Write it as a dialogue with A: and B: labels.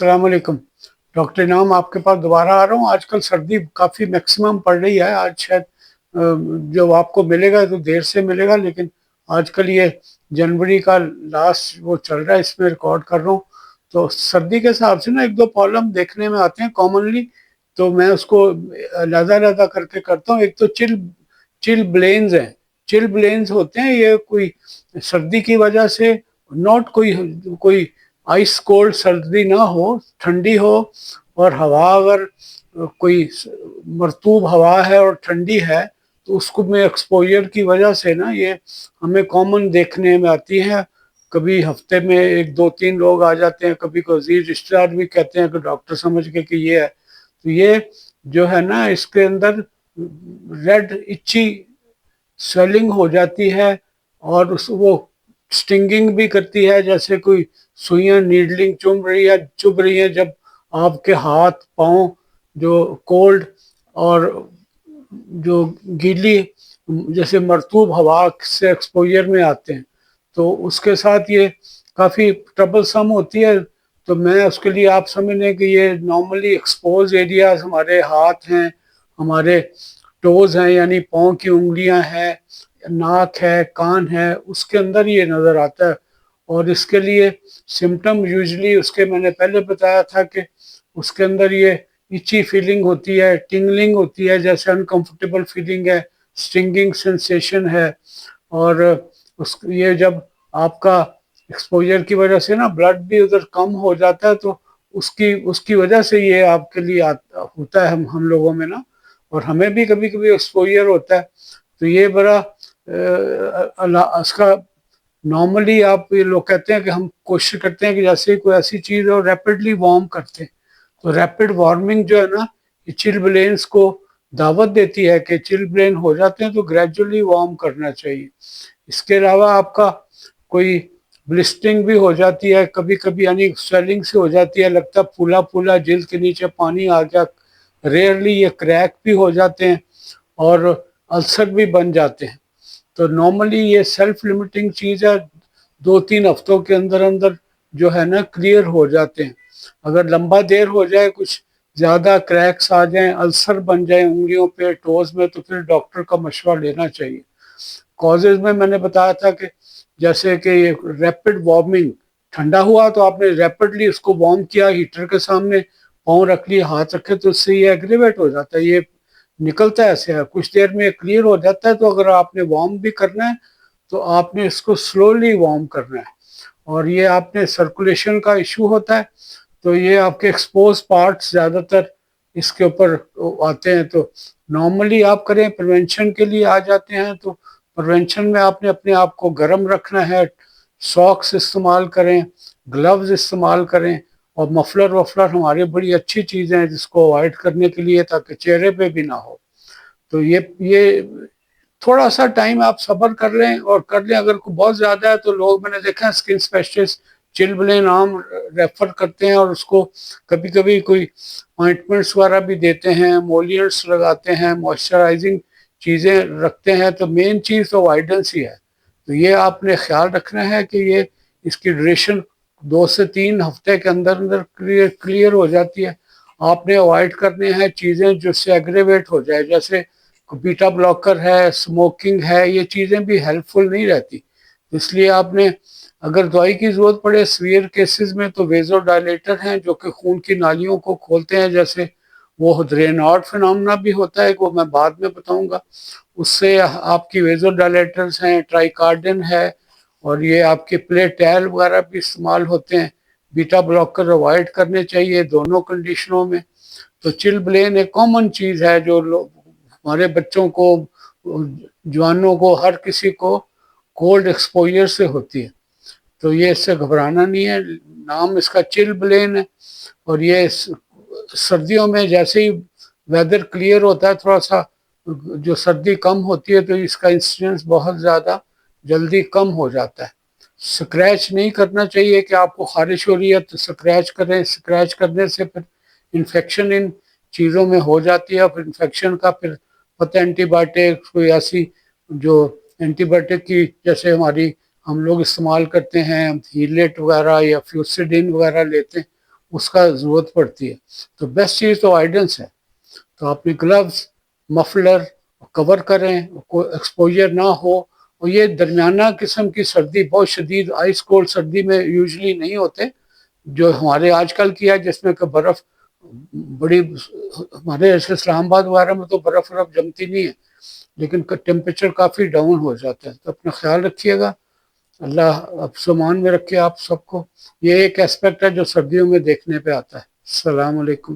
A: अस्सलाम वालेकुम। डॉक्टर इनाम आपके पास दोबारा आ रहा हूँ। आजकल सर्दी काफ़ी मैक्सिमम पड़ रही है। आज शायद जब आपको मिलेगा तो देर से मिलेगा, लेकिन आजकल ये जनवरी का लास्ट वो चल रहा है, इसमें रिकॉर्ड कर रहा हूँ। तो सर्दी के हिसाब से ना एक दो प्रॉब्लम देखने में आते हैं कॉमनली, तो मैं उसको अलग-अलग करके करता हूँ। एक तो चिल ब्लेन्स हैं। चिल ब्लेन्स होते हैं, ये कोई सर्दी की वजह से नॉट कोई कोई आइस कोल्ड सर्दी ना हो, ठंडी हो, और हवा अगर कोई मरतूब हवा है और ठंडी है तो उसको में एक्सपोजर की वजह से ना ये हमें कॉमन देखने में आती है। कभी हफ्ते में एक दो तीन लोग आ जाते हैं, कभी कोई अजीज रिश्तेदार भी कहते हैं कि डॉक्टर समझ के कि ये है। तो ये जो है ना, इसके अंदर रेड इच्ची स्वेलिंग हो जाती है, और उस वो स्टिंगिंग भी करती है, जैसे कोई सुइयां नीडलिंग चुभ रही है जब आपके हाथ पाँव जो कोल्ड और जो गीली जैसे मरतूब हवा से एक्सपोजर में आते हैं, तो उसके साथ ये काफ़ी ट्रबल सम होती है। तो मैं उसके लिए आप समझ लें कि ये नॉर्मली एक्सपोज एरियाज हमारे हाथ हैं, हमारे टोज हैं यानी पाँव की उंगलियां हैं, नाक है, कान है, उसके अंदर ये नज़र आता है। और इसके लिए सिम्टम यूजली उसके मैंने पहले बताया था कि उसके अंदर ये इची फीलिंग होती है, टिंगलिंग होती है, जैसे अनकंफर्टेबल फीलिंग है, स्टिंगिंग सेंसेशन है। और उस ये जब आपका एक्सपोजर की वजह से ना ब्लड भी उधर कम हो जाता है, तो उसकी उसकी वजह से ये आपके लिए होता है हम लोगों में ना। और हमें भी कभी कभी एक्सपोजर होता है। तो ये बड़ा इसका नॉर्मली आप ये लोग कहते हैं कि हम कोशिश करते हैं कि जैसे कोई ऐसी चीज़ हो रैपिडली वार्म करते हैं। तो रैपिड वार्मिंग जो है ना, ये चिल ब्लेन्स को दावत देती है कि चिल ब्लेन हो जाते हैं तो ग्रेजुअली वार्म करना चाहिए। इसके अलावा आपका कोई ब्लिस्टिंग भी हो जाती है कभी कभी, यानी स्वेलिंग से हो जाती है, लगता है फूला फूला जिल्द के नीचे पानी आ गया। रेयरली ये क्रैक भी हो जाते हैं और अल्सर भी बन जाते हैं। तो नॉर्मली ये सेल्फ लिमिटिंग चीज़ है, दो तीन हफ्तों के अंदर अंदर जो है ना क्लियर हो जाते हैं। अगर लंबा देर हो जाए, कुछ ज़्यादा क्रैक्स आ जाएं, अल्सर बन जाए उंगलियों पे, टोज में, तो फिर डॉक्टर का मशवरा लेना चाहिए। कॉजेज में मैंने बताया था कि जैसे कि ये रैपिड वार्मिंग, ठंडा हुआ तो आपने रैपिडली उसको वार्म किया, हीटर के सामने पाँव रख लिए, हाथ रखे, तो उससे ये एग्रीवेट हो जाता है, ये निकलता है ऐसे है, कुछ देर में क्लियर हो जाता है। तो अगर आपने वार्म भी करना है तो आपने इसको स्लोली वार्म करना है। और ये आपने सर्कुलेशन का इशू होता है, तो ये आपके एक्सपोज पार्ट्स ज़्यादातर इसके ऊपर आते हैं। तो नॉर्मली आप करें, प्रिवेंशन के लिए आ जाते हैं, तो प्रिवेंशन में आपने अपने आप को गर्म रखना है, सॉक्स इस्तेमाल करें, ग्लव्स इस्तेमाल करें, और मफलर वफलर हमारी बड़ी अच्छी चीज़ें हैं जिसको अवॉइड करने के लिए, ताकि चेहरे पे भी ना हो। तो ये थोड़ा सा टाइम आप सब्र कर लें और कर लें। अगर बहुत ज़्यादा है तो लोग, मैंने देखा है स्किन स्पेशलिस्ट चिलब्लेन आम रेफर करते हैं, और उसको कभी कभी कोई ऑइंटमेंट्स वगैरह भी देते हैं, मोलियर्स लगाते हैं, मॉइस्चराइजिंग चीज़ें रखते हैं। तो मेन चीज़ तो वाइडेंस ही है। तो ये आपने ख्याल रखना है कि ये इसकी ड्यूरेशन 2 से 3 हफ्ते के अंदर अंदर क्लियर हो जाती है। आपने अवॉइड करने हैं चीज़ें जिससे एग्रेवेट हो जाए, जैसे बीटा ब्लॉकर है, स्मोकिंग है, ये चीज़ें भी हेल्पफुल नहीं रहती। इसलिए आपने अगर दवाई की ज़रूरत पड़े सीवियर केसेस में, तो वेज़ोडाइलेटर हैं जो कि खून की नालियों को खोलते हैं, जैसे वो रेनॉल्ड फिनोमेना भी होता है, वो मैं बाद में बताऊंगा। उससे आपकी वेज़ोडाइलेटर्स हैं, ट्राइकार्डिन है, और ये आपके प्लेटैल वगैरह भी इस्तेमाल होते हैं। बीटा ब्लॉकर अवॉइड करने चाहिए दोनों कंडीशनों में। तो चिलब्लेन एक कॉमन चीज़ है जो लोग, हमारे बच्चों को, जवानों को, हर किसी को कोल्ड एक्सपोजर से होती है। तो ये इससे घबराना नहीं है। नाम इसका चिलब्लेन है। और ये सर्दियों में जैसे ही वेदर क्लियर होता है, थोड़ा सा जो सर्दी कम होती है, तो इसका इंसिडेंस बहुत ज़्यादा जल्दी कम हो जाता है। स्क्रैच नहीं करना चाहिए कि आपको खारिश हो रही है तो स्क्रैच करें। स्क्रैच करने से फिर इन्फेक्शन इन चीज़ों में हो जाती है। फिर इन्फेक्शन का फिर पता, एंटीबायोटिक कोई ऐसी जो एंटीबायोटिक की जैसे हमारी हम लोग इस्तेमाल करते हैं, हीलेट वगैरह या फ्यूसिडिन वगैरह लेते हैं, اس کا ضرورت پڑتی ہے. تو بیسٹ چیز تو آئیڈنس ہے. تو اپنے گلوز، مفلر کور کریں، کوئی ایکسپوجر نہ ہو. اور یہ درمیانہ قسم کی سردی، بہت شدید آئس کولڈ سردی میں یوزلی نہیں ہوتے جو ہمارے آج کل کی ہے، جس میں کہ برف بڑی، ہمارے ایسے اسلام آباد وغیرہ میں تو برف جمتی نہیں ہے، لیکن ٹیمپریچر کافی ڈاؤن ہو جاتا ہے. تو اپنا خیال رکھیے گا. اللہ اب سامان میں رکھے آپ سب کو. یہ ایک اسپیکٹ ہے جو سردیوں میں دیکھنے پہ آتا ہے. السلام علیکم.